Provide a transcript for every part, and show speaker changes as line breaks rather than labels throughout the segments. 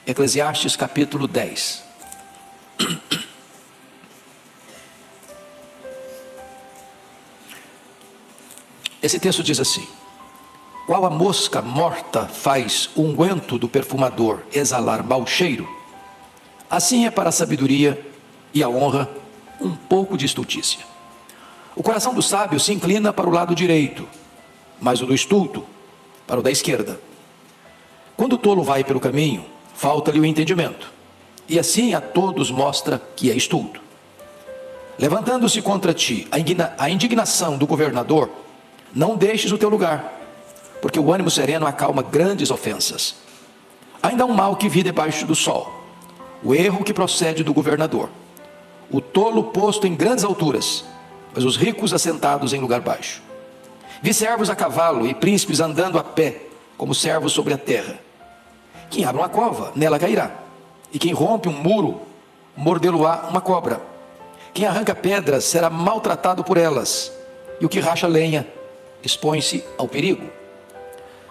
Eclesiastes capítulo 10. Esse texto diz assim: qual a mosca morta faz o unguento do perfumador exalar mau cheiro, assim é para a sabedoria e a honra um pouco de estultícia. O coração do sábio se inclina para o lado direito, mas o do estulto para o da esquerda. Quando o tolo vai pelo caminho, falta-lhe o entendimento, e assim a todos mostra que é estulto. Levantando-se contra ti a indignação do governador, não deixes o teu lugar, porque o ânimo sereno acalma grandes ofensas. Ainda há um mal que vi debaixo do sol, o erro que procede do governador. O tolo posto em grandes alturas, mas os ricos assentados em lugar baixo. Vi servos a cavalo e príncipes andando a pé, como servos sobre a terra. Quem abre uma cova, nela cairá, e quem rompe um muro, mordê-lo-á uma cobra. Quem arranca pedras será maltratado por elas, e o que racha lenha expõe-se ao perigo.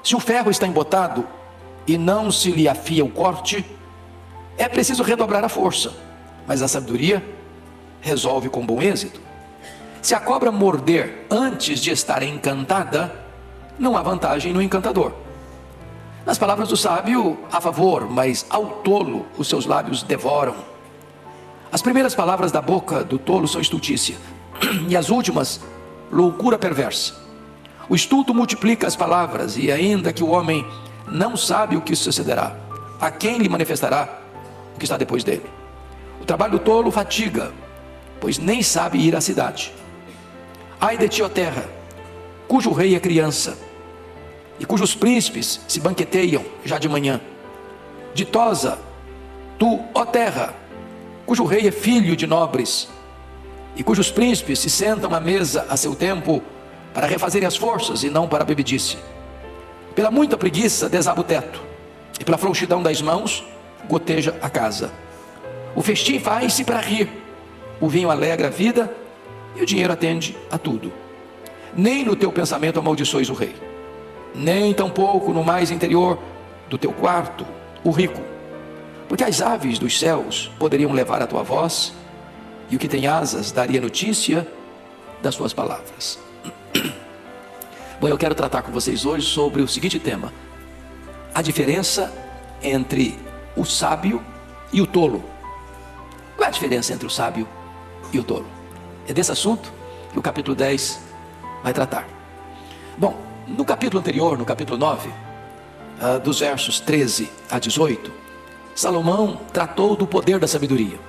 Se o ferro está embotado e não se lhe afia o corte, é preciso redobrar a força, mas a sabedoria resolve com bom êxito. Se a cobra morder antes de estar encantada, não há vantagem no encantador. Nas palavras do sábio, há favor, mas ao tolo os seus lábios devoram. As primeiras palavras da boca do tolo são estultícia, e as últimas, loucura perversa. O estulto multiplica as palavras, e ainda que o homem não sabe o que sucederá, a quem lhe manifestará o que está depois dele? O trabalho do tolo fatiga, pois nem sabe ir à cidade. Ai de ti, ó terra, cujo rei é criança, e cujos príncipes se banqueteiam já de manhã. Ditosa, tu, ó terra, cujo rei é filho de nobres, e cujos príncipes se sentam à mesa a seu tempo, para refazerem as forças e não para a bebedice. Pela muita preguiça desaba o teto, e pela frouxidão das mãos goteja a casa. O festim faz-se para rir, o vinho alegra a vida, e o dinheiro atende a tudo. Nem no teu pensamento amaldiçoes o rei, nem tampouco no mais interior do teu quarto o rico, porque as aves dos céus poderiam levar a tua voz, e o que tem asas daria notícia das tuas palavras. Bom, eu quero tratar com vocês hoje sobre o seguinte tema: a diferença entre o sábio e o tolo. Qual é a diferença entre o sábio e o tolo? É desse assunto que o capítulo 10 vai tratar. Bom, no capítulo anterior, no capítulo 9, dos versos 13 a 18, Salomão tratou do poder da sabedoria.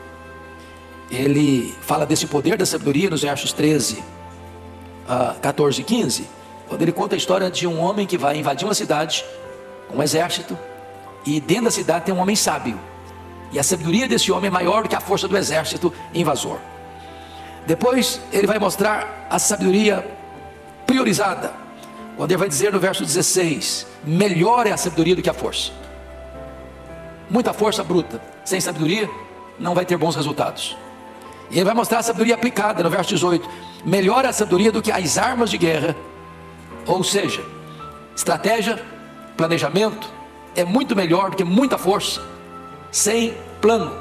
Ele fala desse poder da sabedoria nos versos 13, 14 e 15, quando ele conta a história de um homem que vai invadir uma cidade com um exército, e dentro da cidade tem um homem sábio, e a sabedoria desse homem é maior do que a força do exército invasor. Depois ele vai mostrar a sabedoria priorizada, quando ele vai dizer no verso 16: melhor é a sabedoria do que a força. Muita força bruta sem sabedoria não vai ter bons resultados. E ele vai mostrar a sabedoria aplicada no verso 18: melhor é a sabedoria do que as armas de guerra. Ou seja, estratégia, planejamento é muito melhor do que muita força sem plano,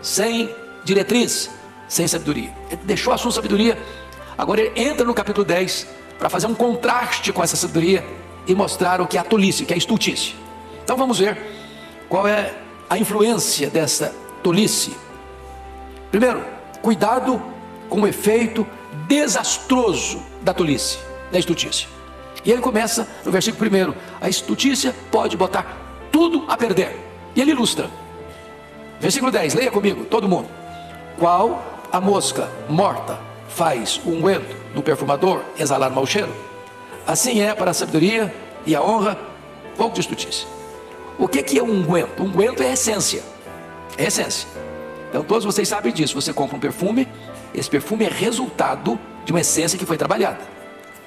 sem diretriz, sem sabedoria. Ele deixou a sua sabedoria, agora ele entra no capítulo 10 para fazer um contraste com essa sabedoria e mostrar o que é a tolice, o que é a estultícia. Então vamos ver qual é a influência dessa tolice. Primeiro, cuidado com o efeito desastroso da tolice, da estultícia. E ele começa no versículo 1: a estultícia pode botar tudo a perder. E ele ilustra. Versículo 10, leia comigo, todo mundo. Qual a mosca morta faz o unguento do perfumador exalar mau cheiro, assim é para a sabedoria e a honra pouco de estultícia. O que é um unguento? Unguento é essência. É essência. Então todos vocês sabem disso. Você compra um perfume, esse perfume é resultado de uma essência que foi trabalhada.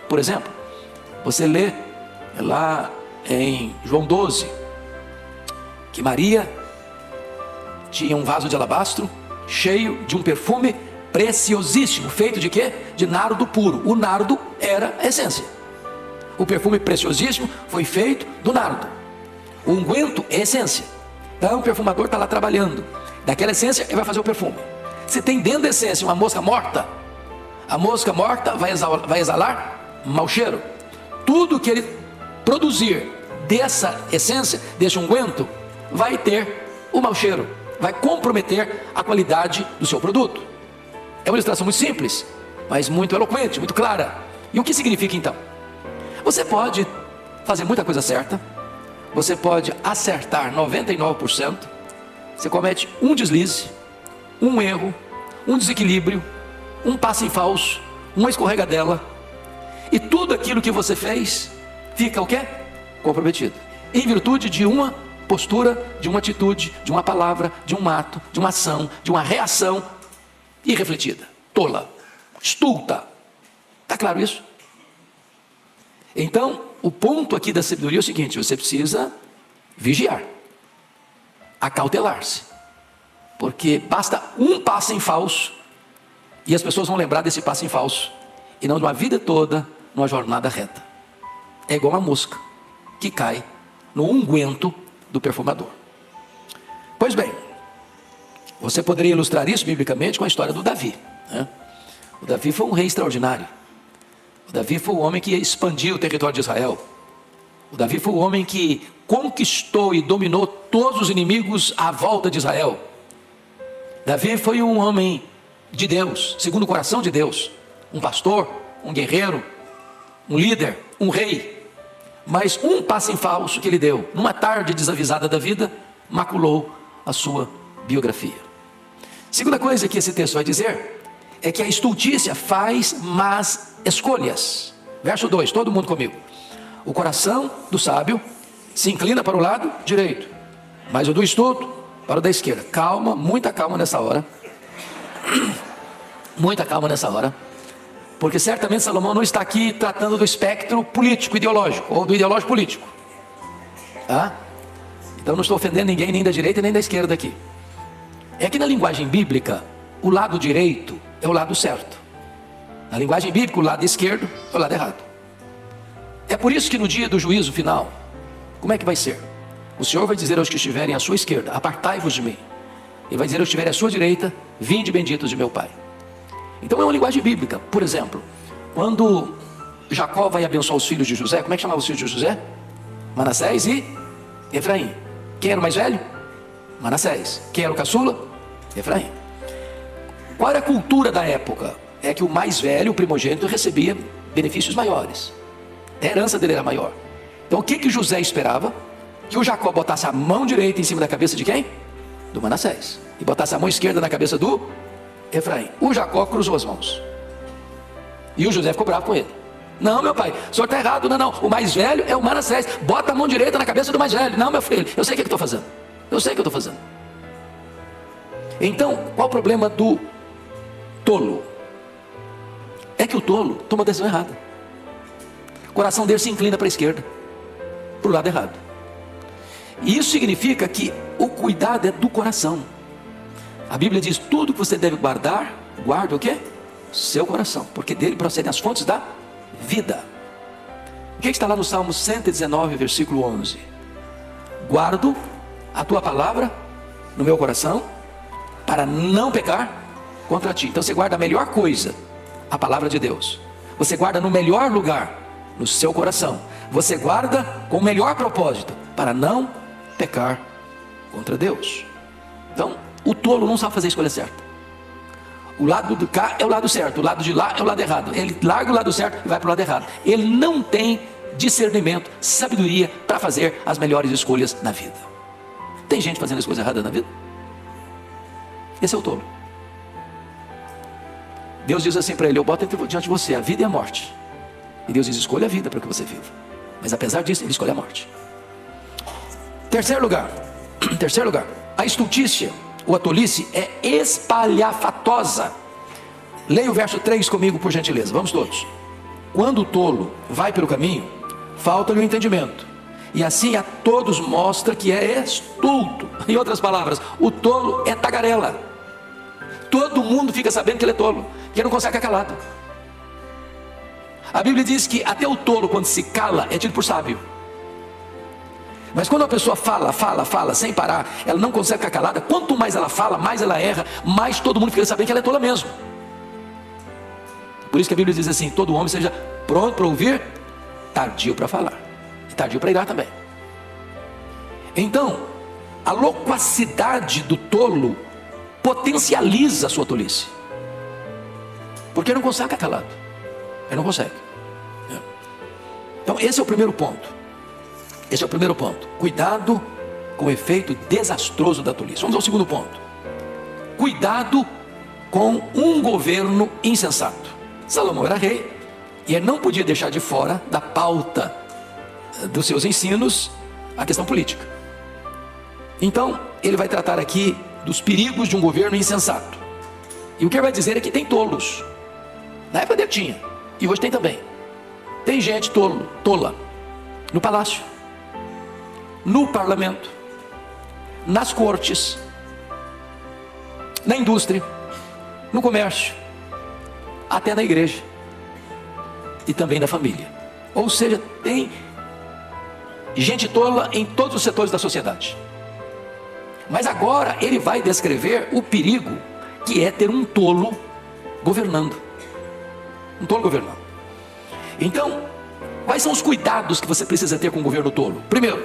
Por exemplo, você lê lá em João 12 que Maria tinha um vaso de alabastro cheio de um perfume preciosíssimo, feito de quê? De nardo puro. O nardo era a essência. O perfume preciosíssimo foi feito do nardo. O unguento é a essência. Então o perfumador está lá trabalhando. Daquela essência ele vai fazer o perfume. Se tem dentro da essência uma mosca morta, a mosca morta vai exalar mau cheiro. Tudo que ele produzir dessa essência, desse unguento, vai ter o mau cheiro, vai comprometer a qualidade do seu produto. É uma ilustração muito simples, mas muito eloquente, muito clara. E o que significa então? Você pode fazer muita coisa certa, você pode acertar 99%, você comete um deslize, um erro, um desequilíbrio, um passo em falso, uma escorregadela, e tudo aquilo que você fez fica o quê? Comprometido, em virtude de uma postura, de uma atitude, de uma palavra, de um ato, de uma ação, de uma reação irrefletida, tola, estulta. Está claro isso? Então, o ponto aqui da sabedoria é o seguinte: você precisa vigiar, acautelar-se, porque basta um passo em falso e as pessoas vão lembrar desse passo em falso, e não de uma vida toda numa jornada reta. É igual uma mosca que cai no unguento do perfumador. Pois bem, você poderia ilustrar isso biblicamente com a história do Davi, né? O Davi foi um rei extraordinário. O Davi foi o homem que expandiu o território de Israel. O Davi foi o homem que conquistou e dominou todos os inimigos à volta de Israel. Davi foi um homem de Deus, segundo o coração de Deus, um pastor, um guerreiro, um líder, um rei. Mas um passo em falso que ele deu, numa tarde desavisada da vida, maculou a sua biografia. Segunda coisa que esse texto vai dizer é que a estultícia faz más escolhas. Verso 2, todo mundo comigo. O coração do sábio se inclina para o lado direito, mas o do estulto para o da esquerda. Calma, muita calma nessa hora. Muita calma nessa hora. Porque certamente Salomão não está aqui tratando do espectro político, ideológico, ou do ideológico político. Tá? Então não estou ofendendo ninguém, nem da direita nem da esquerda aqui. É que na linguagem bíblica, o lado direito é o lado certo. Na linguagem bíblica, o lado esquerdo é o lado errado. É por isso que no dia do juízo final, como é que vai ser? O Senhor vai dizer aos que estiverem à sua esquerda: apartai-vos de mim. E vai dizer aos que estiverem à sua direita: vinde benditos de meu Pai. Então é uma linguagem bíblica. Por exemplo, quando Jacó vai abençoar os filhos de José, como é que chamava os filhos de José? Manassés e Efraim. Quem era o mais velho? Manassés. Quem era o caçula? Efraim. Qual era a cultura da época? É que o mais velho, o primogênito, recebia benefícios maiores. A herança dele era maior. Então o que José esperava? Que o Jacó botasse a mão direita em cima da cabeça de quem? Do Manassés. E botasse a mão esquerda na cabeça do Efraim. O Jacó cruzou as mãos. E o José ficou bravo com ele. Não, meu pai, o senhor está errado. Não, o mais velho é o Manassés. Bota a mão direita na cabeça do mais velho. Não, meu filho, eu sei o que eu estou fazendo. Eu sei o que eu estou fazendo. Então, qual o problema do tolo? É que o tolo toma a decisão errada. O coração dele se inclina para a esquerda, para o lado errado. E isso significa que o cuidado é do coração. A Bíblia diz: tudo que você deve guardar, guarda o quê? Seu coração, porque dele procedem as fontes da vida. O que está lá no Salmo 119, versículo 11? Guardo a tua palavra no meu coração, para não pecar contra ti. Então você guarda a melhor coisa, a palavra de Deus. Você guarda no melhor lugar, no seu coração. Você guarda com o melhor propósito, para não pecar contra Deus. Então, o tolo não sabe fazer a escolha certa. O lado de cá é o lado certo, o lado de lá é o lado errado. Ele larga o lado certo e vai para o lado errado. Ele não tem discernimento, sabedoria para fazer as melhores escolhas na vida. Tem gente fazendo as coisas erradas na vida? Esse é o tolo. Deus diz assim para ele: eu boto diante de você a vida e a morte. E Deus diz: escolha a vida para que você viva. Mas apesar disso, ele escolhe a morte. Terceiro lugar, a estultícia ou a tolice é espalhafatosa. Leia o verso 3 comigo, por gentileza. Vamos todos. Quando o tolo vai pelo caminho, falta-lhe o entendimento, e assim a todos mostra que é estulto. Em outras palavras, o tolo é tagarela. Todo mundo fica sabendo que ele é tolo, que ele não consegue ficar calado. A Bíblia diz que até o tolo, quando se cala, é tido por sábio. Mas quando a pessoa fala, sem parar, ela não consegue ficar calada. Quanto mais ela fala, mais ela erra, mais todo mundo fica sabendo que ela é tola mesmo. Por isso que a Bíblia diz assim: todo homem seja pronto para ouvir, tardio para falar, e tardio para irar também. Então, a loquacidade do tolo potencializa a sua tolice, porque ele não consegue ficar calado, ele não consegue. Então esse é o primeiro ponto. Esse é o primeiro ponto. Cuidado com o efeito desastroso da tolice. Vamos ao segundo ponto. Cuidado com um governo insensato. Salomão era rei e ele não podia deixar de fora da pauta dos seus ensinos a questão política. Então ele vai tratar aqui dos perigos de um governo insensato. E o que ele vai dizer é que tem tolos. Na época dele tinha, e hoje tem também. Tem gente tola no palácio, no parlamento, nas cortes, na indústria, no comércio, até na igreja e também na família. Ou seja, tem gente tola em todos os setores da sociedade. Mas agora ele vai descrever o perigo que é ter um tolo governando. Um tolo governando. Então, quais são os cuidados que você precisa ter com o governo tolo? Primeiro,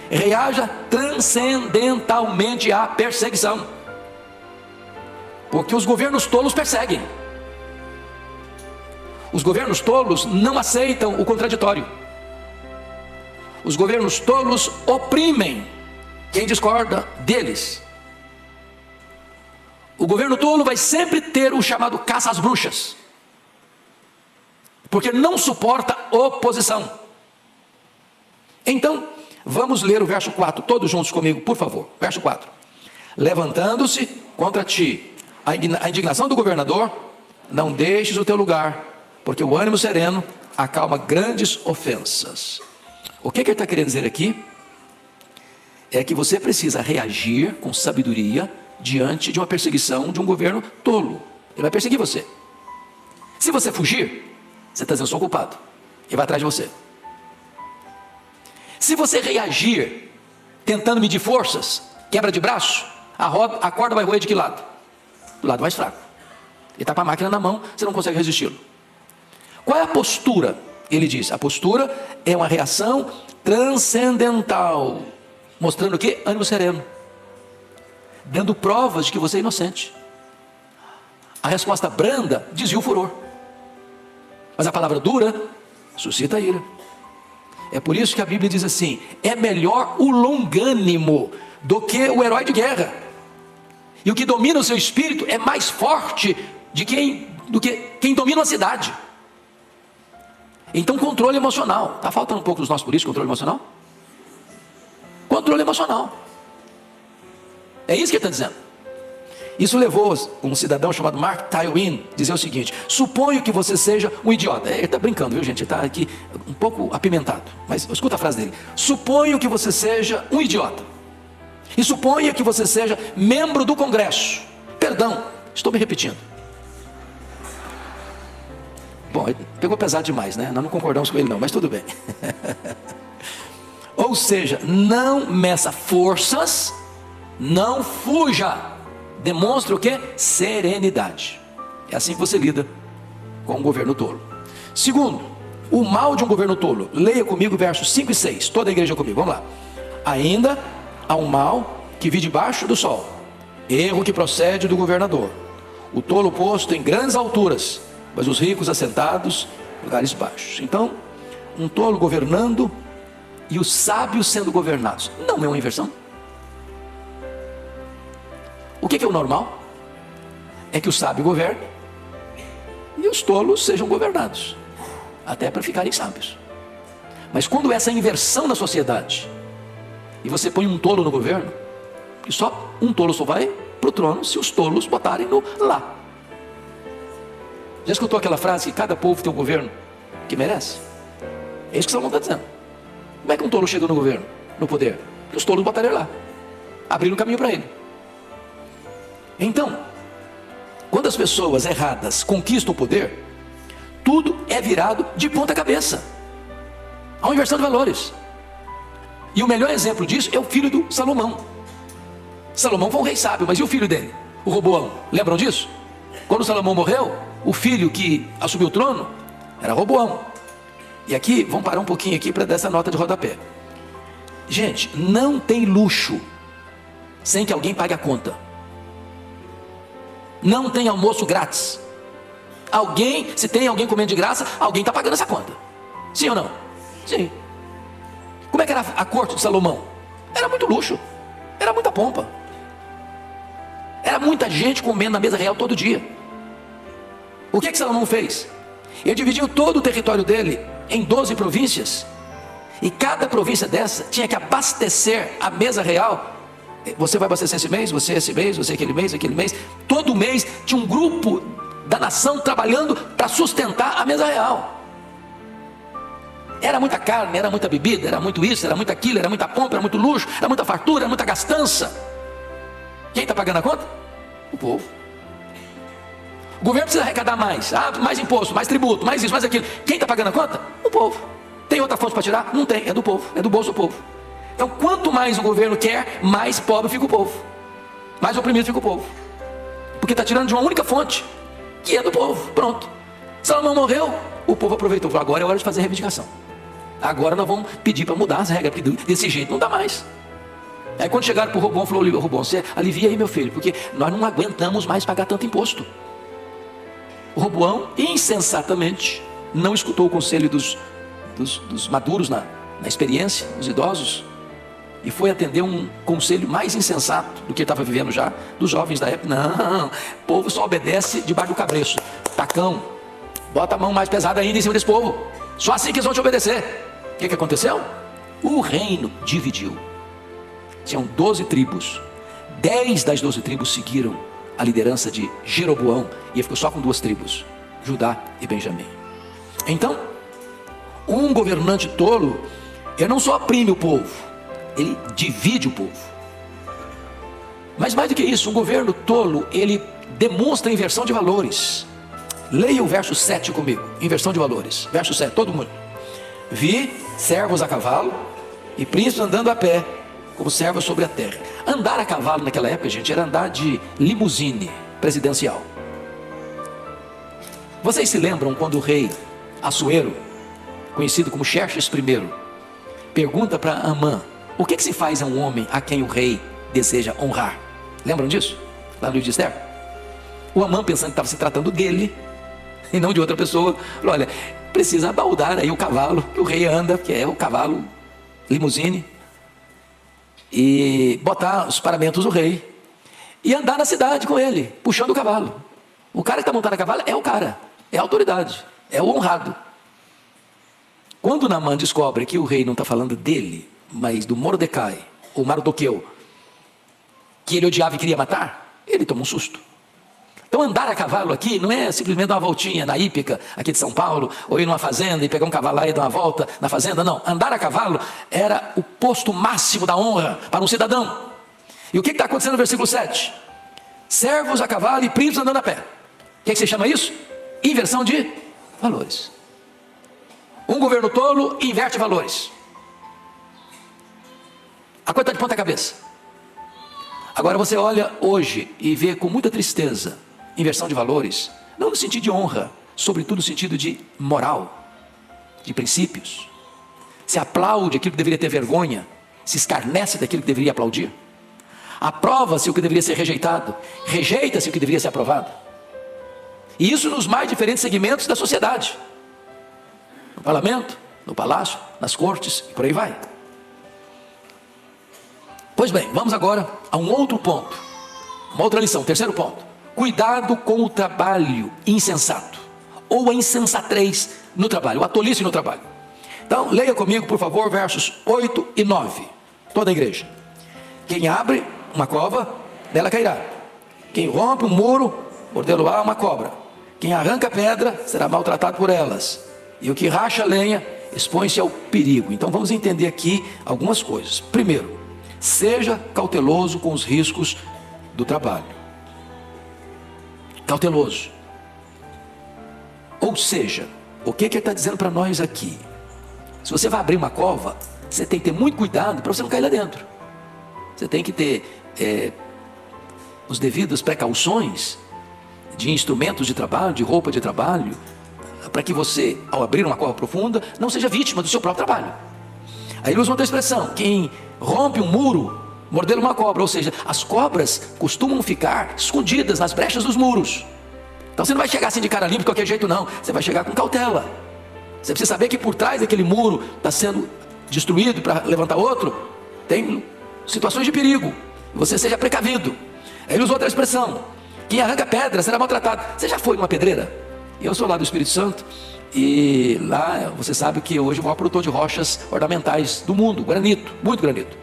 reaja transcendentalmente à perseguição, porque os governos tolos perseguem. Os governos tolos não aceitam o contraditório. Os governos tolos oprimem quem discorda deles. O governo tolo vai sempre ter o chamado caça às bruxas, porque não suporta oposição. Então, vamos ler o verso 4, todos juntos comigo, por favor. Verso 4. Levantando-se contra ti a indignação do governador, não deixes o teu lugar, porque o ânimo sereno acalma grandes ofensas. O que ele está querendo dizer aqui? É que você precisa reagir com sabedoria diante de uma perseguição de um governo tolo. Ele vai perseguir você. Se você fugir, você está dizendo: eu sou culpado, ele vai atrás de você. Se você reagir tentando medir forças, quebra de braço, a corda vai roer de que lado? Do lado mais fraco. Ele está com a máquina na mão, você não consegue resisti-lo. Qual é a postura? Ele diz: a postura é uma reação transcendental, mostrando o quê? Ânimo sereno, dando provas de que você é inocente. A resposta branda desvia o furor, mas a palavra dura suscita ira. É por isso que a Bíblia diz assim: é melhor o longânimo do que o herói de guerra. E o que domina o seu espírito é mais forte do que quem domina uma cidade. Então, controle emocional. Está faltando um pouco dos nossos políticos, controle emocional? Controle emocional. É isso que ele está dizendo. Isso levou um cidadão chamado Mark Twain a dizer o seguinte: suponho que você seja um idiota. Ele está brincando, viu, gente? Ele está aqui um pouco apimentado, mas escuta a frase dele: suponho que você seja um idiota, e suponha que você seja membro do Congresso. Perdão, estou me repetindo. Bom, ele pegou pesado demais, né? Nós não concordamos com ele não, mas tudo bem. Ou seja, não meça forças, não fuja. Demonstra o que? Serenidade. É assim que você lida com um governo tolo. Segundo, o mal de um governo tolo. Leia comigo versos 5 e 6. Toda a igreja comigo, vamos lá. Ainda há um mal que vi debaixo do sol, erro que procede do governador, o tolo posto em grandes alturas, mas os ricos assentados em lugares baixos. Então, um tolo governando e os sábios sendo governados. Não é uma inversão? O que é o normal? É que o sábio governe e os tolos sejam governados, até para ficarem sábios. Mas quando essa inversão na sociedade, e você põe um tolo no governo, e só um tolo só vai para o trono se os tolos botarem no lá. Já escutou aquela frase que cada povo tem um governo que merece? É isso que Salomão está dizendo. Como é que um tolo chegou no governo, no poder? Os tolos botaram ele lá, abriram um caminho para ele. Então, quando as pessoas erradas conquistam o poder, tudo é virado de ponta cabeça. Há uma inversão de valores. E o melhor exemplo disso é o filho do Salomão. Salomão foi um rei sábio, mas e o filho dele? O Roboão. Lembram disso? Quando Salomão morreu, o filho que assumiu o trono era Roboão. E aqui, vamos parar um pouquinho aqui para dar essa nota de rodapé. Gente, não tem luxo sem que alguém pague a conta. Não tem almoço grátis. Se tem alguém comendo de graça, alguém está pagando essa conta. Sim ou não? Sim. Como é que era a corte de Salomão? Era muito luxo, era muita pompa, era muita gente comendo na mesa real todo dia. O que Salomão fez? Ele dividiu todo o território dele em 12 províncias, e cada província dessa tinha que abastecer a mesa real. Você vai abastecer esse mês, você aquele mês. Todo mês tinha um grupo da nação trabalhando para sustentar a mesa real. Era muita carne, era muita bebida, era muito isso, era muito aquilo, era muita pompa, era muito luxo, era muita fartura, era muita gastança. Quem está pagando a conta? O povo. O governo precisa arrecadar mais, mais imposto, mais tributo, mais isso, mais aquilo. Quem está pagando a conta? O povo. Tem outra fonte para tirar? Não tem, é do povo, é do bolso do povo. Então, quanto mais o governo quer, mais pobre fica o povo, mais oprimido fica o povo, porque está tirando de uma única fonte, que é do povo. Pronto. Salomão morreu, o povo aproveitou, falou: agora é hora de fazer a reivindicação. Agora nós vamos pedir para mudar as regras, porque desse jeito não dá mais. Aí quando chegaram para o Roboão, falou: Roboão, você alivia aí, meu filho, porque nós não aguentamos mais pagar tanto imposto. O Roboão, insensatamente, não escutou o conselho dos maduros na experiência, dos idosos, e foi atender um conselho mais insensato do que ele estava vivendo já, dos jovens da época. Não, o povo só obedece debaixo do cabresto. Tacão, bota a mão mais pesada ainda em cima desse povo, só assim que eles vão te obedecer. O que aconteceu? O reino dividiu. Tinham 12 tribos, 10 das 12 tribos seguiram a liderança de Jeroboão, e ele ficou só com 2 tribos, Judá e Benjamim. Então, um governante tolo, ele não só oprime o povo, ele divide o povo. Mas mais do que isso, um governo tolo, ele demonstra inversão de valores. Leia o verso 7 comigo, inversão de valores. Verso 7, todo mundo. Vi servos a cavalo e príncipes andando a pé, como servos sobre a terra. Andar a cavalo naquela época, gente, era andar de limusine presidencial. Vocês se lembram quando o rei Assuero, conhecido como Xerxes I, pergunta para Amã: o que se faz a um homem a quem o rei deseja honrar? Lembram disso? Lá no livro de Esther. O Amã, pensando que estava se tratando dele e não de outra pessoa, falou: olha, precisa baldar aí o cavalo que o rei anda, que é o cavalo limusine, e botar os paramentos do rei e andar na cidade com ele, puxando o cavalo. O cara que está montado a cavalo é o cara, é a autoridade, é o honrado. Quando Naamã descobre que o rei não está falando dele, mas do Mordecai, ou Mardoqueu, que ele odiava e queria matar, ele toma um susto. Então andar a cavalo aqui não é simplesmente dar uma voltinha na hípica aqui de São Paulo, ou ir numa fazenda e pegar um cavalo lá e dar uma volta na fazenda. Não, andar a cavalo era o posto máximo da honra para um cidadão. E o que está acontecendo no versículo 7? Servos a cavalo e príncipes andando a pé. O que você chama isso? Inversão de valores. Um governo tolo inverte valores. A coisa está de ponta cabeça. Agora você olha hoje e vê com muita tristeza inversão de valores, não no sentido de honra, sobretudo no sentido de moral, de princípios. Se aplaude aquilo que deveria ter vergonha, se escarnece daquilo que deveria aplaudir. Aprova-se o que deveria ser rejeitado, rejeita-se o que deveria ser aprovado. E isso nos mais diferentes segmentos da sociedade. No parlamento, no palácio, nas cortes, e por aí vai. Pois bem, vamos agora a um outro ponto, uma outra lição, terceiro ponto. Cuidado com o trabalho insensato, ou a insensatez no trabalho, a tolice no trabalho. Então, leia comigo, por favor, versos 8 e 9, toda a igreja. Quem abre uma cova, dela cairá. Quem rompe um muro, mordê-lo-á uma cobra. Quem arranca pedra, será maltratado por elas. E o que racha lenha, expõe-se ao perigo. Então vamos entender aqui algumas coisas. Primeiro, seja cauteloso com os riscos do trabalho. Cauteloso. Ou seja, o que ele está dizendo para nós aqui? Se você vai abrir uma cova, você tem que ter muito cuidado para você não cair lá dentro. Você tem que ter os devidas precauções de instrumentos de trabalho, de roupa de trabalho, para que você, ao abrir uma cova profunda, não seja vítima do seu próprio trabalho. Aí ele usa outra expressão: quem rompe um muro, mordeu uma cobra. Ou seja, as cobras costumam ficar escondidas nas brechas dos muros. Então você não vai chegar assim de cara limpa de qualquer jeito, não. Você vai chegar com cautela. Você precisa saber que por trás daquele muro está sendo destruído para levantar outro, tem situações de perigo. Você seja precavido. Aí ele usa outra expressão: quem arranca pedra será maltratado. Você já foi numa pedreira? Eu sou lá do Espírito Santo, e lá você sabe que hoje é o maior produtor de rochas ornamentais do mundo, granito, muito granito.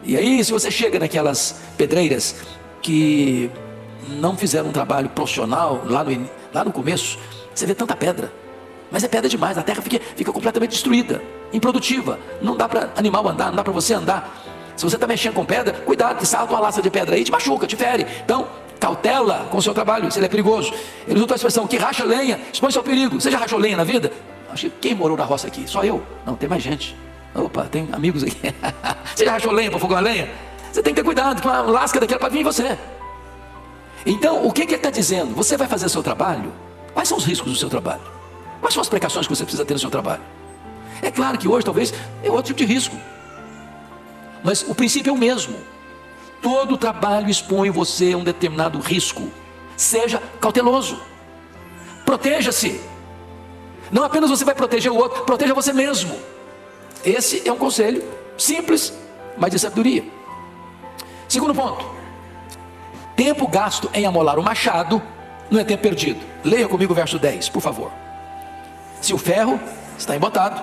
E aí, se você chega naquelas pedreiras que não fizeram um trabalho profissional lá no começo, você vê tanta pedra, mas é pedra demais, a terra fica completamente destruída, improdutiva, não dá para animal andar, não dá para você andar. Se você está mexendo com pedra, cuidado, que salta uma laça de pedra aí, te machuca, te fere. Então, cautela com o seu trabalho, se ele é perigoso. Ele usa a expressão: que racha lenha, expõe-se ao perigo. Você já rachou lenha na vida? Acho que quem morou na roça aqui? Só eu? Não, tem mais gente. Opa, tem amigos aqui. Você já rachou lenha para fogar uma lenha? Você tem que ter cuidado, que uma lasca daquela pode vir em você. Então, o que ele está dizendo? Você vai fazer seu trabalho? Quais são os riscos do seu trabalho? Quais são as precauções que você precisa ter no seu trabalho? É claro que hoje talvez é outro tipo de risco, mas o princípio é o mesmo. Todo trabalho expõe você a um determinado risco. Seja cauteloso. Proteja-se. Não apenas você vai proteger o outro, proteja você mesmo. Esse é um conselho simples, mas de sabedoria. Segundo ponto: tempo gasto em amolar o machado não é tempo perdido. Leia comigo o verso 10, por favor. Se o ferro está embotado,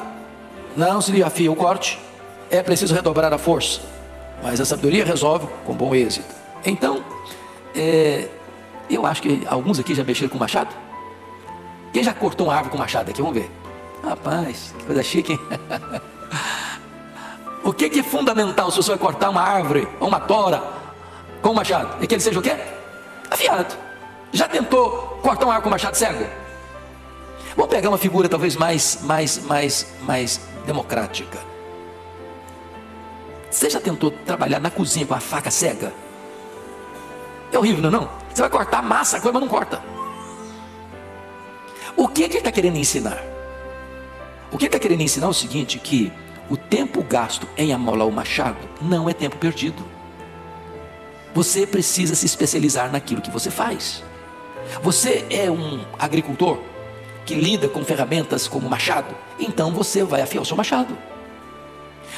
não se lhe afia o corte, é preciso redobrar a força, mas a sabedoria resolve com bom êxito. Então, eu acho que alguns aqui já mexeram com machado. Quem já cortou uma árvore com machado aqui? Vamos ver. Rapaz, que coisa chique, hein? O que é fundamental se você vai cortar uma árvore ou uma tora com um machado? É que ele seja o quê? Afiado. Já tentou cortar uma árvore com machado cego? Vamos pegar uma figura talvez mais democrática. Você já tentou trabalhar na cozinha com a faca cega? É horrível, não é não? Você vai cortar massa, a coisa, mas não corta. O que ele está querendo ensinar? O que ele está querendo ensinar é o seguinte: que o tempo gasto em amolar o machado não é tempo perdido. Você precisa se especializar naquilo que você faz. Você é um agricultor que lida com ferramentas como machado, então você vai afiar o seu machado.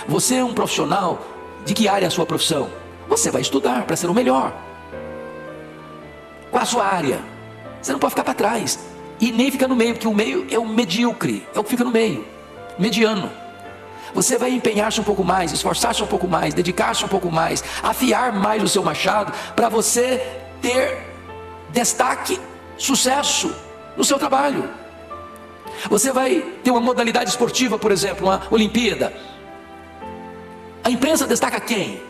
Você é um profissional, de que área é a sua profissão? Você vai estudar para ser o melhor. Qual a sua área? Você não pode ficar para trás e nem ficar no meio, porque o meio é o medíocre, é o que fica no meio, mediano. Você vai empenhar-se um pouco mais, esforçar-se um pouco mais, dedicar-se um pouco mais, afiar mais o seu machado, para você ter destaque, sucesso no seu trabalho. Você vai ter uma modalidade esportiva, por exemplo, uma Olimpíada. A imprensa destaca quem?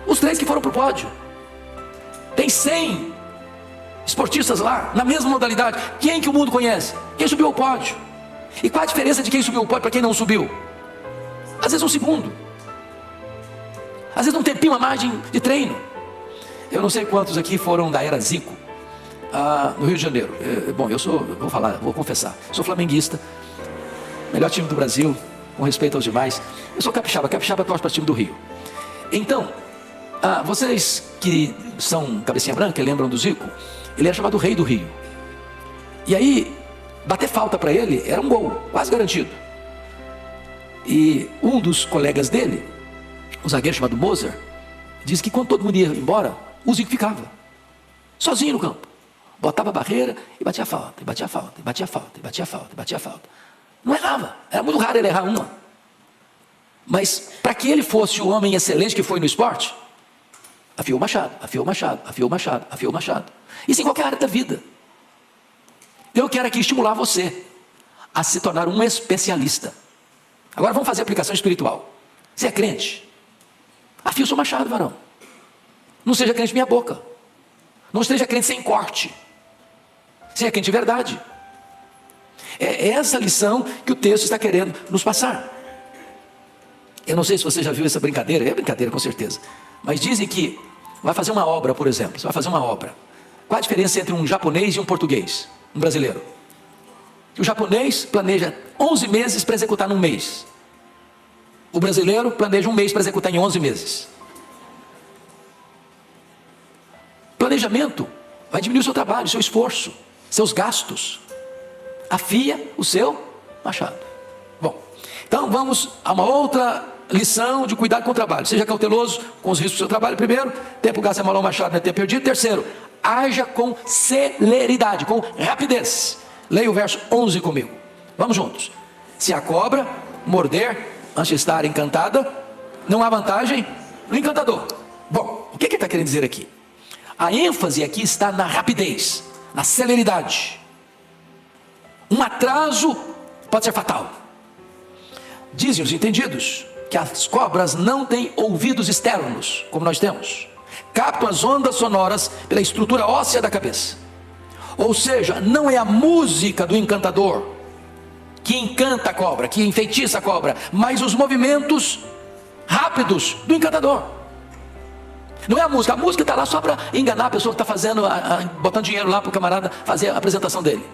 Os 3 que foram para o pódio. Tem 100 esportistas lá, na mesma modalidade. Quem que o mundo conhece? Quem subiu ao pódio? E qual a diferença de quem subiu ao pódio para quem não subiu? Às vezes um segundo. Às vezes um tempinho a margem de treino. Eu não sei quantos aqui foram da era Zico, no Rio de Janeiro. Bom, vou confessar, sou flamenguista, melhor time do Brasil, com respeito aos demais. Eu sou capixaba torce para o time do Rio. Então, vocês que são cabecinha branca, lembram do Zico? Ele era chamado Rei do Rio. E aí, bater falta para ele era um gol, quase garantido. E um dos colegas dele, um zagueiro chamado Moser, disse que quando todo mundo ia embora, o Zico ficava sozinho no campo. Botava a barreira e batia a falta, e batia a falta, e batia a falta, e batia a falta, e batia a falta. Não errava, era muito raro ele errar uma. Mas para que ele fosse o homem excelente que foi no esporte, afiou o machado, afiou o machado, afiou o machado, afiou o machado. Isso em qualquer área da vida. Eu quero aqui estimular você a se tornar um especialista. Agora vamos fazer aplicação espiritual. Você é crente? Afia o seu machado, varão. Não seja crente meia boca. Não seja crente sem corte. Seja crente de verdade. É essa lição que o texto está querendo nos passar. Eu não sei se você já viu essa brincadeira, é brincadeira com certeza. Mas dizem que vai fazer uma obra, por exemplo. Você vai fazer uma obra. Qual a diferença entre um japonês e um português? Um brasileiro? O japonês planeja 11 meses para executar num mês. O brasileiro planeja um mês para executar em 11 meses. Planejamento vai diminuir o seu trabalho, o seu esforço, seus gastos. Afia o seu machado. Bom, então vamos a uma outra lição de cuidado com o trabalho. Seja cauteloso com os riscos do seu trabalho. Primeiro, tempo gasto é mal ao machado, não é tempo perdido. Terceiro, haja com celeridade, com rapidez. Leia o verso 11 comigo. Vamos juntos. Se a cobra morder antes de estar encantada, não há vantagem no encantador. Bom, o que ele está querendo dizer aqui? A ênfase aqui está na rapidez, na celeridade. Um atraso pode ser fatal. Dizem os entendidos que as cobras não têm ouvidos externos, como nós temos. Captam as ondas sonoras pela estrutura óssea da cabeça. Ou seja, não é a música do encantador que encanta a cobra, que enfeitiça a cobra, mas os movimentos rápidos do encantador. Não é a música está lá só para enganar a pessoa que está fazendo, botando dinheiro lá para o camarada fazer a apresentação dele.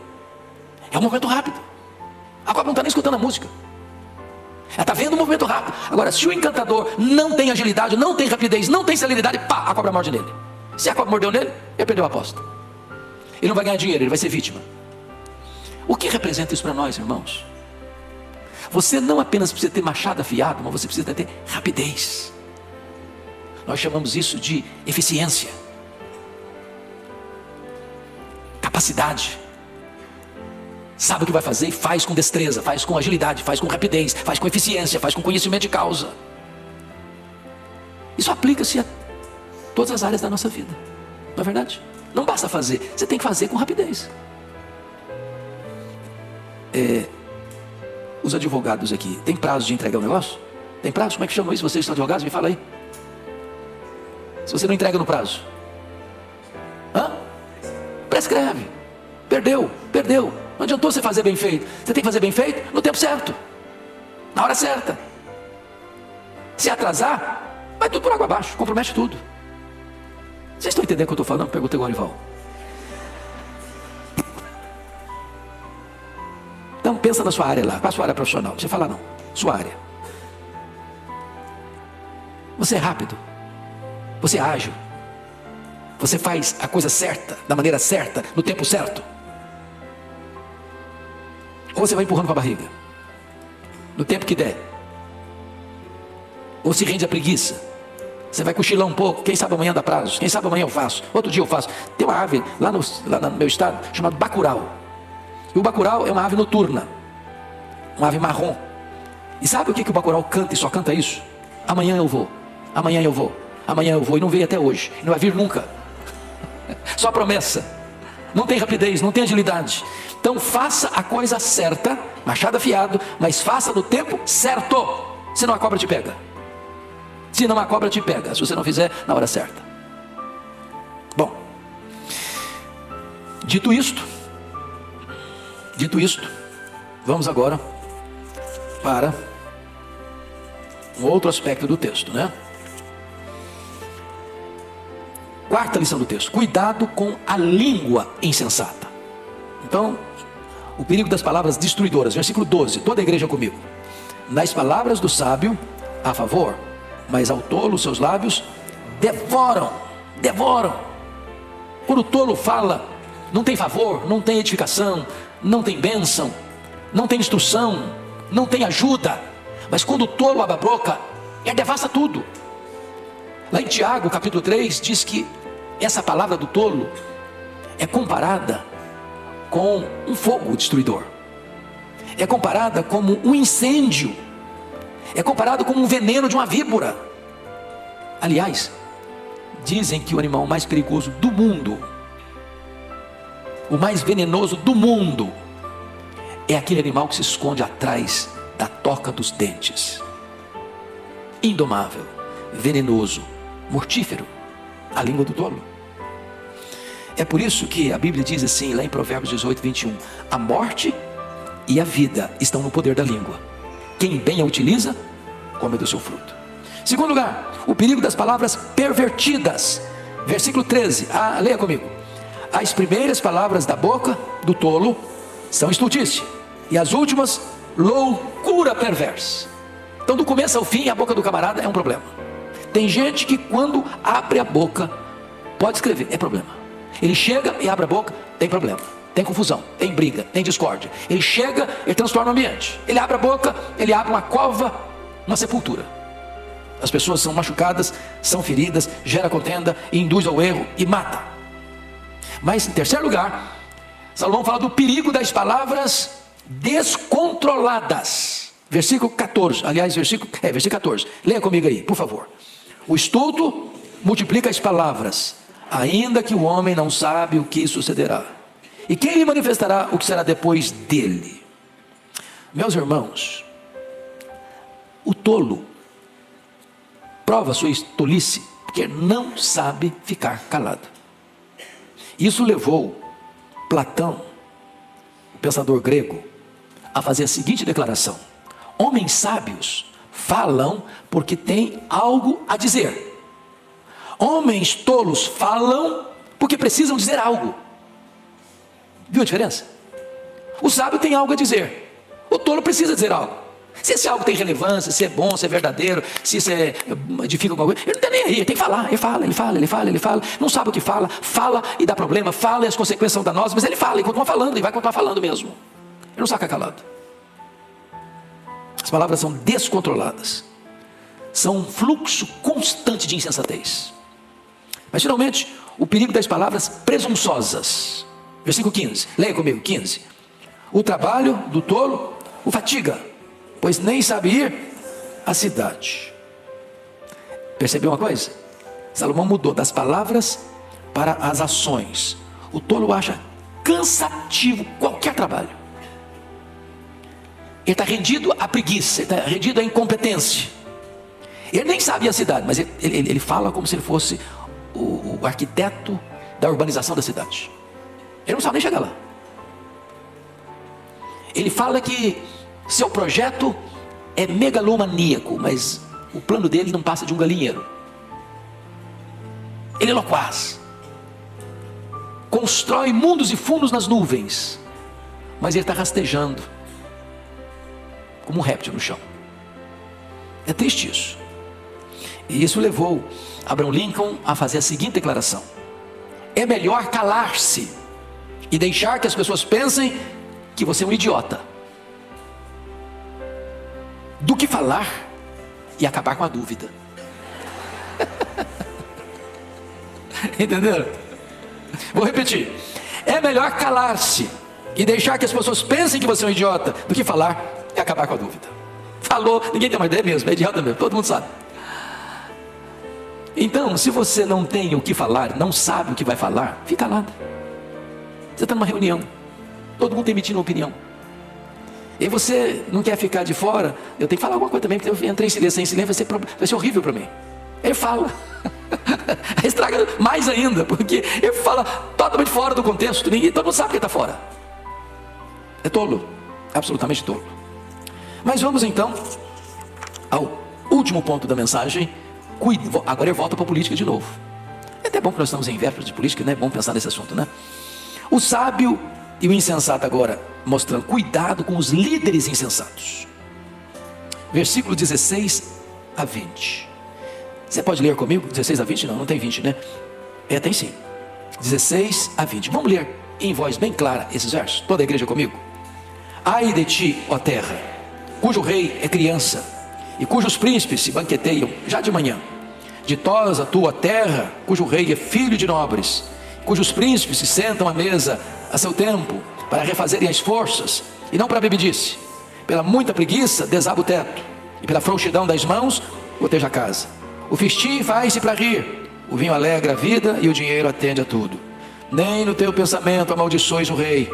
É um movimento rápido. A cobra não está nem escutando a música. Ela está vendo o movimento rápido. Agora, se o encantador não tem agilidade, não tem rapidez, não tem celeridade, pá, a cobra morde nele. Se a cobra mordeu nele, ele perdeu a aposta. Ele não vai ganhar dinheiro, ele vai ser vítima. O que representa isso para nós, irmãos? Você não apenas precisa ter machado afiado, mas você precisa ter rapidez. Nós chamamos isso de eficiência, capacidade. Sabe o que vai fazer e faz com destreza, faz com agilidade, faz com rapidez, faz com eficiência, faz com conhecimento de causa. Isso aplica-se a todas as áreas da nossa vida, não é verdade? Não basta fazer, você tem que fazer com rapidez. Os advogados aqui, tem prazo de entregar o negócio? Tem prazo? Como é que chama isso? Vocês são advogados? Me fala aí. Se você não entrega no prazo, prescreve. Perdeu. Não adiantou você fazer bem feito. Você tem que fazer bem feito no tempo certo, na hora certa. Se atrasar, vai tudo por água abaixo, compromete tudo. Vocês estão entendendo o que eu estou falando? Perguntei ao Orival. Então pensa na sua área lá. Qual a sua área profissional? Você fala não, sua área. Você é rápido, você é ágil, você faz a coisa certa, da maneira certa, no tempo certo. Ou você vai empurrando com a barriga, no tempo que der. Ou se rende à preguiça. Você vai cochilar um pouco, quem sabe amanhã dá prazo, quem sabe amanhã eu faço, outro dia eu faço. Tem uma ave lá no meu estado, chamada bacurau. E o bacurau é uma ave noturna, uma ave marrom. E sabe o que o bacurau canta e só canta isso? Amanhã eu vou, amanhã eu vou, amanhã eu vou. E não veio até hoje, e não vai vir nunca. Só promessa. Não tem rapidez, não tem agilidade. Então faça a coisa certa, machado afiado, mas faça no tempo certo, senão a cobra te pega. Senão a cobra te pega, se você não fizer na hora certa. Bom, dito isto, vamos agora para um outro aspecto do texto, né? Quarta lição do texto: cuidado com a língua insensata. Então, o perigo das palavras destruidoras. Versículo 12, toda a igreja comigo. Nas palavras do sábio há favor, mas ao tolo seus lábios devoram. Quando o tolo fala, não tem favor, não tem edificação, não tem bênção, não tem instrução, não tem ajuda. Mas quando o tolo abre a boca, ele devasta tudo. Lá em Tiago, capítulo 3, diz que essa palavra do tolo é comparada com um fogo destruidor. É comparada como um incêndio. É comparado como um veneno de uma víbora. Aliás, dizem que o animal mais perigoso do mundo, o mais venenoso do mundo, é aquele animal que se esconde atrás da toca dos dentes. Indomável, venenoso, mortífero, a língua do tolo. É por isso que a Bíblia diz assim, lá em Provérbios 18, 21, a morte e a vida estão no poder da língua. Quem bem a utiliza, come do seu fruto. Segundo lugar, o perigo das palavras pervertidas. Versículo 13, leia comigo. As primeiras palavras da boca do tolo são estultícia, e as últimas, loucura perversa. Então, do começo ao fim, a boca do camarada é um problema. Tem gente que quando abre a boca, pode escrever, é problema. Ele chega e abre a boca, tem problema. Tem confusão, tem briga, tem discórdia. Ele chega, ele transforma o ambiente. Ele abre a boca, ele abre uma cova, uma sepultura. As pessoas são machucadas, são feridas, gera contenda, induz ao erro e mata. Mas em terceiro lugar, Salomão fala do perigo das palavras descontroladas. Versículo 14, aliás, versículo 14. Leia comigo aí, por favor. O estulto multiplica as palavras, ainda que o homem não sabe o que sucederá. E quem lhe manifestará o que será depois dele? Meus irmãos, o tolo prova sua tolice porque não sabe ficar calado. Isso levou Platão, o pensador grego, a fazer a seguinte declaração: homens sábios falam porque têm algo a dizer. Homens tolos falam porque precisam dizer algo. Viu a diferença? O sábio tem algo a dizer, o tolo precisa dizer algo. Se esse algo tem relevância, se é bom, se é verdadeiro, se isso edifica alguma coisa, ele não está nem aí, ele tem que falar. Ele fala, não sabe o que fala e dá problema, fala e as consequências são danosas, mas ele fala e continua falando, e vai continuar falando mesmo. Ele não saca calado. As palavras são descontroladas, são um fluxo constante de insensatez. Mas finalmente, o perigo das palavras presunçosas. Versículo 15, leia comigo, 15. O trabalho do tolo o fatiga, pois nem sabe ir à cidade. Percebeu uma coisa? Salomão mudou das palavras para as ações. O tolo acha cansativo qualquer trabalho. Ele está rendido à preguiça, ele está rendido à incompetência. Ele nem sabe ir à cidade, mas ele fala como se ele fosse o arquiteto da urbanização da cidade. Ele não sabe nem chegar lá. Ele fala que seu projeto é megalomaníaco, mas o plano dele não passa de um galinheiro. Ele é loquaz, constrói mundos e fundos nas nuvens, mas ele está rastejando como um réptil no chão. É triste isso. E isso levou Abraham Lincoln a fazer a seguinte declaração: é melhor calar-se e deixar que as pessoas pensem que você é um idiota, do que falar e acabar com a dúvida. Entenderam? Vou repetir: é melhor calar-se e deixar que as pessoas pensem que você é um idiota, do que falar e acabar com a dúvida. Falou, ninguém tem mais ideia mesmo, é idiota mesmo, todo mundo sabe. Então, se você não tem o que falar, não sabe o que vai falar, fica calado. Você está numa reunião, todo mundo emitindo uma opinião, e você não quer ficar de fora. Eu tenho que falar alguma coisa também, porque eu entrei em silêncio, sem silêncio vai ser horrível para mim. Ele fala, estraga mais ainda, porque ele fala totalmente fora do contexto, todo mundo sabe que ele está fora. É tolo, absolutamente tolo. Mas vamos então ao último ponto da mensagem. Agora eu volto para a política de novo. É até bom que nós estamos em véspera de política, né? É bom pensar nesse assunto, né? O sábio e o insensato agora, mostrando cuidado com os líderes insensatos. Versículo 16 a 20. Você pode ler comigo? 16 a 20? Não tem 20, né? Tem sim. 16 a 20. Vamos ler em voz bem clara esses versos. Toda a igreja comigo. Ai de ti, ó terra, cujo rei é criança, e cujos príncipes se banqueteiam já de manhã. Ditosa a tua terra, cujo rei é filho de nobres, cujos príncipes se sentam à mesa a seu tempo, para refazerem as forças, e não para bebedice. Pela muita preguiça desaba o teto, e pela frouxidão das mãos goteja a casa. O festim faz-se para rir, o vinho alegra a vida, e o dinheiro atende a tudo. Nem no teu pensamento amaldiçoes o rei,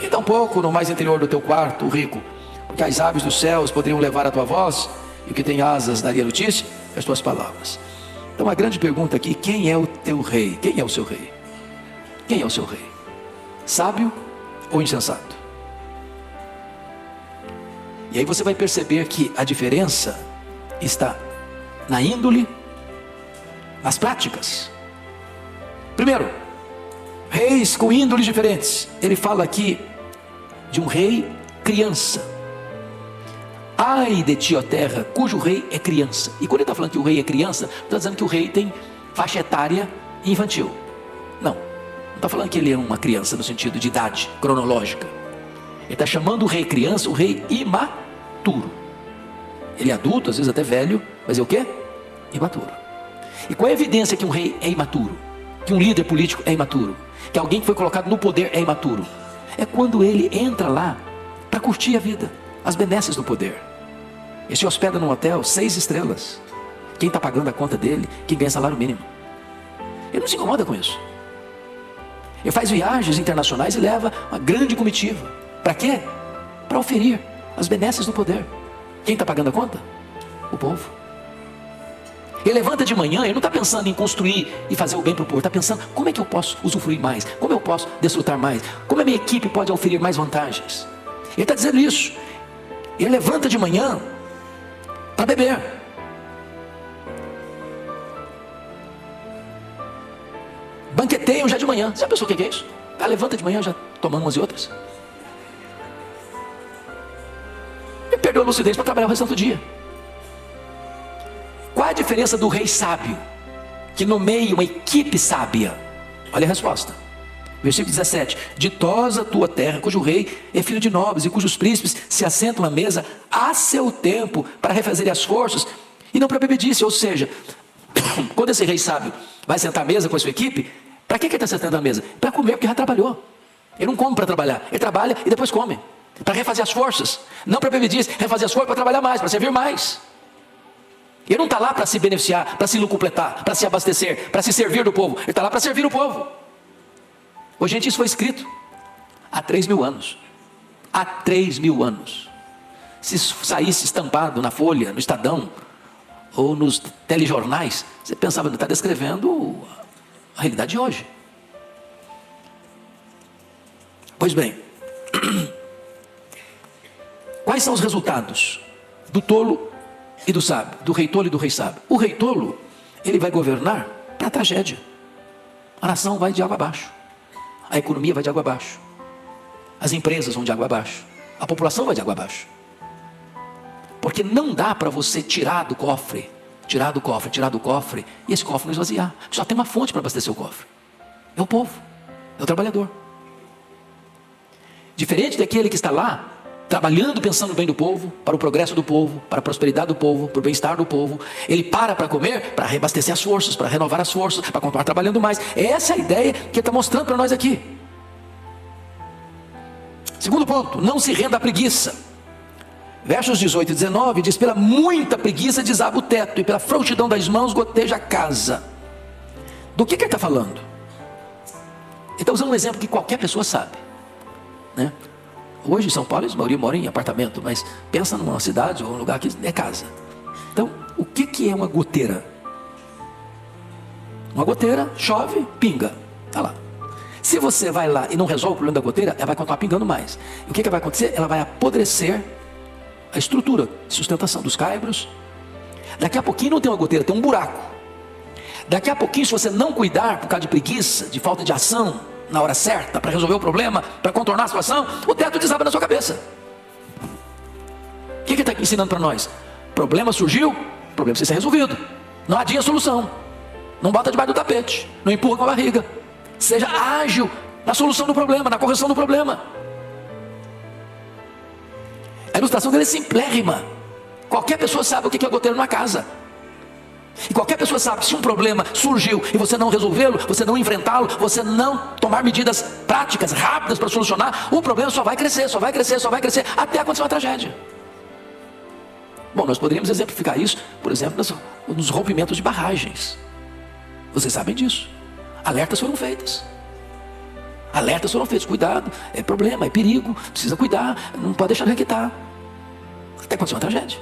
e tampouco no mais interior do teu quarto o rico, porque as aves dos céus poderiam levar a tua voz, e o que tem asas daria notícia, as tuas palavras. Então a grande pergunta aqui: quem é o teu rei? Quem é o seu rei? Quem é o seu rei? Sábio ou insensato? E aí você vai perceber que a diferença está na índole, nas práticas. Primeiro, reis com índoles diferentes. Ele fala aqui de um rei criança. Ai de ti, ó terra, cujo rei é criança. E quando ele está falando que o rei é criança, está dizendo que o rei tem faixa etária infantil. Não está falando que ele é uma criança no sentido de idade cronológica. Ele está chamando o rei criança, o rei imaturo. Ele é adulto, às vezes até velho, mas é o quê? Imaturo. E qual é a evidência que um rei é imaturo? Que um líder político é imaturo? Que alguém que foi colocado no poder é imaturo? É quando ele entra lá para curtir a vida, as benesses do poder. Ele se hospeda num hotel 6 estrelas. Quem está pagando a conta dele? Quem ganha salário mínimo. Ele não se incomoda com isso. Ele faz viagens internacionais e leva uma grande comitiva. Para quê? Para oferir as benesses do poder. Quem está pagando a conta? O povo. Ele levanta de manhã, ele não está pensando em construir e fazer o bem para o povo. Está pensando, como é que eu posso usufruir mais? Como eu posso desfrutar mais? Como a minha equipe pode oferir mais vantagens? Ele está dizendo isso. Ele levanta de manhã para beber. Banqueteiam já de manhã. Você já pensou o que é isso? Ela levanta de manhã já tomando umas e outras. E perdeu a lucidez para trabalhar o restante do dia. Qual a diferença do rei sábio que nomeia uma equipe sábia? Olha a resposta. Versículo 17. Ditosa a tua terra, cujo rei é filho de nobres e cujos príncipes se assentam à mesa a seu tempo para refazer as forças e não para bebedice. Ou seja, quando esse rei sábio vai sentar à mesa com a sua equipe, para que ele está sentando à mesa? Para comer, porque já trabalhou. Ele não come para trabalhar, ele trabalha e depois come. Para refazer as forças, não para bebedice, refazer as forças para trabalhar mais, para servir mais. Ele não está lá para se beneficiar, para se lucupletar, para se abastecer, para se servir do povo. Ele está lá para servir o povo. Ô, gente, isso foi escrito há 3.000 anos. Há 3.000 anos. Se saísse estampado na Folha, no Estadão ou nos telejornais, você pensava, está descrevendo a realidade de hoje. Pois bem, quais são os resultados do tolo e do sábio, do rei tolo e do rei sábio? O rei tolo, ele vai governar para a tragédia. A nação vai de água abaixo. A economia vai de água abaixo. As empresas vão de água abaixo. A população vai de água abaixo. Porque não dá para você tirar do cofre, e esse cofre não esvaziar. Só tem uma fonte para abastecer o cofre. É o povo, é o trabalhador. Diferente daquele que está lá, trabalhando, pensando no bem do povo, para o progresso do povo, para a prosperidade do povo, para o bem-estar do povo. Ele para comer, para reabastecer as forças, para renovar as forças, para continuar trabalhando mais. Essa é a ideia que ele está mostrando para nós aqui. Segundo ponto, não se renda à preguiça. Versos 18 e 19 diz: pela muita preguiça desaba o teto, e pela frouxidão das mãos goteja a casa. Do que ele está falando? Ele está usando um exemplo que qualquer pessoa sabe, né? Hoje em São Paulo, a maioria mora em apartamento, mas pensa numa cidade ou um lugar que é casa. Então, o que é uma goteira? Uma goteira, chove, pinga, está lá. Se você vai lá e não resolve o problema da goteira, ela vai continuar pingando mais. E o que vai acontecer? Ela vai apodrecer a estrutura de sustentação dos caibros. Daqui a pouquinho não tem uma goteira, tem um buraco. Daqui a pouquinho, se você não cuidar, por causa de preguiça, de falta de ação na hora certa, para resolver o problema, para contornar a situação, o teto desaba na sua cabeça. O que ele está ensinando para nós? Problema surgiu, problema precisa ser resolvido. Não adia a solução. Não bota debaixo do tapete, não empurra com a barriga. Seja ágil na solução do problema, na correção do problema. A ilustração dele é simplérrima. Qualquer pessoa sabe o que é goteiro numa casa. E qualquer pessoa sabe que se um problema surgiu e você não resolvê-lo, você não enfrentá-lo, você não tomar medidas práticas, rápidas para solucionar, o problema só vai crescer, só vai crescer, só vai crescer, até acontecer uma tragédia. Bom, nós poderíamos exemplificar isso, por exemplo, nos rompimentos de barragens. Vocês sabem disso. Alertas foram feitas. Alertas foram feitos. Cuidado, é problema, é perigo, precisa cuidar, não pode deixar de requentar. Até acontecer uma tragédia.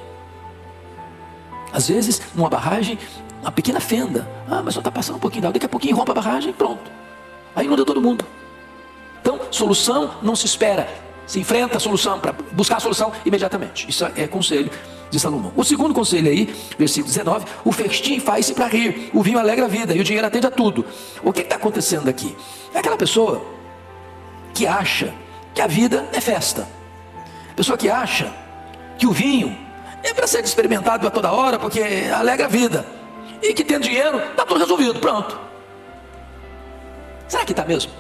Às vezes, numa barragem, uma pequena fenda. Mas só está passando um pouquinho d'água. Daqui a pouquinho rompe a barragem, pronto. Aí inunda todo mundo. Então, solução não se espera. Se enfrenta a solução, para buscar a solução imediatamente. Isso é conselho de Salomão. O segundo conselho aí, versículo 19: o festim faz-se para rir, o vinho alegra a vida e o dinheiro atende a tudo. O que está acontecendo aqui? É aquela pessoa que acha que a vida é festa, pessoa que acha que o vinho é para ser experimentado a toda hora, porque alegra a vida, e que tendo dinheiro, está tudo resolvido, pronto. Será que está mesmo?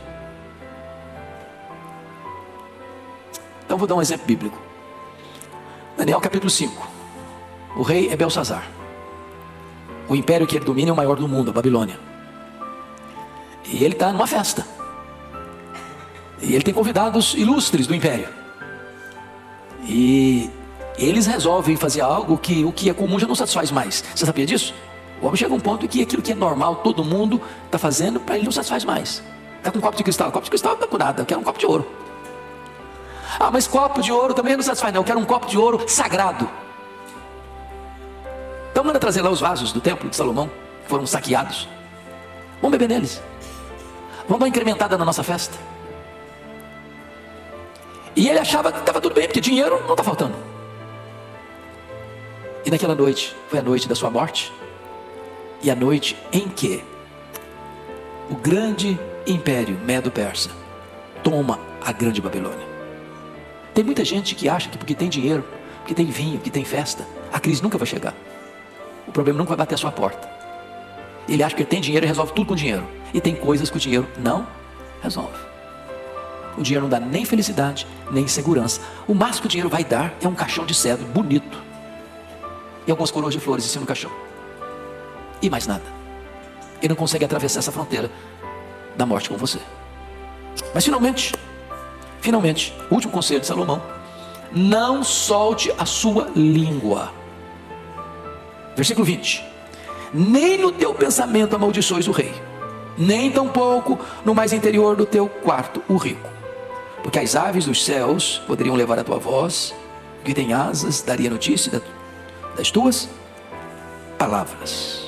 Então vou dar um exemplo bíblico. Daniel capítulo 5. O rei é Belsazar. O império que ele domina é o maior do mundo, a Babilônia. E ele está numa festa. E ele tem convidados ilustres do império. E eles resolvem fazer algo que o que é comum já não satisfaz mais. Você sabia disso? O homem chega a um ponto em que aquilo que é normal, todo mundo está fazendo, para ele não satisfaz mais. Está com um copo de cristal. O copo de cristal não está com nada, eu quero um copo de ouro. Ah, mas copo de ouro também não satisfaz, não. Eu quero um copo de ouro sagrado. Então manda trazer lá os vasos do templo de Salomão, que foram saqueados. Vamos beber neles. Vamos dar uma incrementada na nossa festa. E ele achava que estava tudo bem, porque dinheiro não está faltando. E naquela noite, foi a noite da sua morte. E a noite em que o grande império Medo-Persa toma a grande Babilônia. Tem muita gente que acha que porque tem dinheiro, porque tem vinho, porque tem festa, a crise nunca vai chegar. O problema nunca vai bater a sua porta. Ele acha que ele tem dinheiro e resolve tudo com dinheiro. E tem coisas que o dinheiro não resolve. O dinheiro não dá nem felicidade, nem segurança. O máximo que o dinheiro vai dar é um caixão de cedro bonito e algumas coroas de flores em cima do caixão. E mais nada. Ele não consegue atravessar essa fronteira da morte com você. Mas finalmente, o último conselho de Salomão: não solte a sua língua. Versículo 20: nem no teu pensamento amaldiçoes o rei, nem tampouco no mais interior do teu quarto o rico, porque as aves dos céus poderiam levar a tua voz, que tem asas daria notícia das tuas palavras.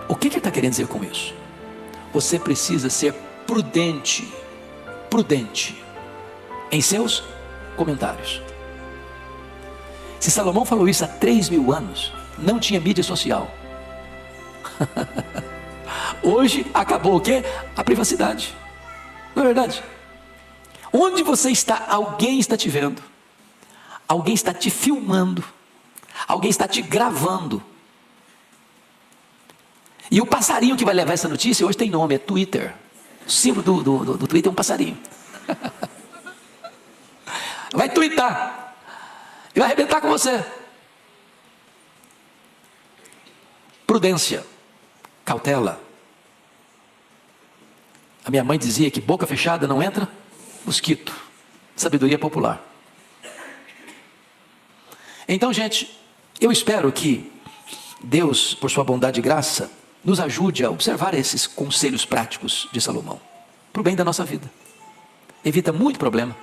O que ele está querendo dizer com isso? Você precisa ser prudente em seus comentários. Se Salomão falou isso há 3.000 anos, não tinha mídia social. Hoje acabou o quê? A privacidade. Não é verdade? Onde você está, alguém está te vendo, alguém está te filmando, alguém está te gravando. E o passarinho que vai levar essa notícia hoje tem nome, é Twitter. O símbolo do Twitter é um passarinho. Vai twittar e vai arrebentar com você. Prudência, cautela. A minha mãe dizia que boca fechada não entra mosquito. Sabedoria popular. Então, gente, eu espero que Deus, por sua bondade e graça, nos ajude a observar esses conselhos práticos de Salomão, para o bem da nossa vida. Evita muito problema.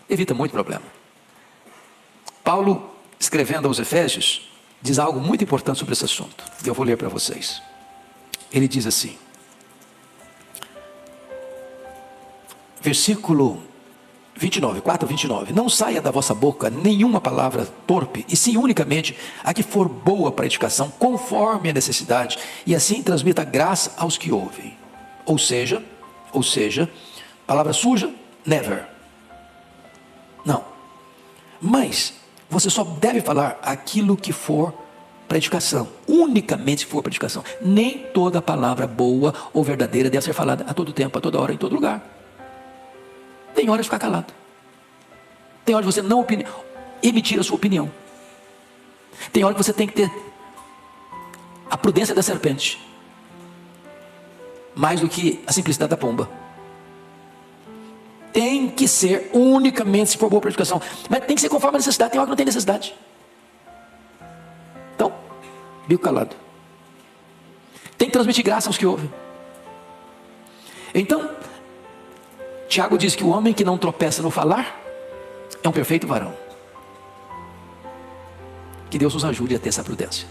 Evita muito problema. Paulo, escrevendo aos Efésios, diz algo muito importante sobre esse assunto. Eu vou ler para vocês. Ele diz assim, versículo 29, 4:29. Não saia da vossa boca nenhuma palavra torpe, e sim unicamente a que for boa para a edificação, conforme a necessidade, e assim transmita graça aos que ouvem. Ou seja, palavra suja, never. Não. Mas você só deve falar aquilo que for para edificação, unicamente se for para edificação. Nem toda palavra boa ou verdadeira deve ser falada a todo tempo, a toda hora, em todo lugar. Tem hora de ficar calado. Tem hora de você não emitir a sua opinião. Tem hora que você tem que ter a prudência da serpente, mais do que a simplicidade da pomba. Tem que ser unicamente se for boa para a edificação. Mas tem que ser conforme a necessidade. Tem hora que não tem necessidade. Então, bico calado. Tem que transmitir graça aos que ouvem. Então, Tiago diz que o homem que não tropeça no falar é um perfeito varão. Que Deus nos ajude a ter essa prudência.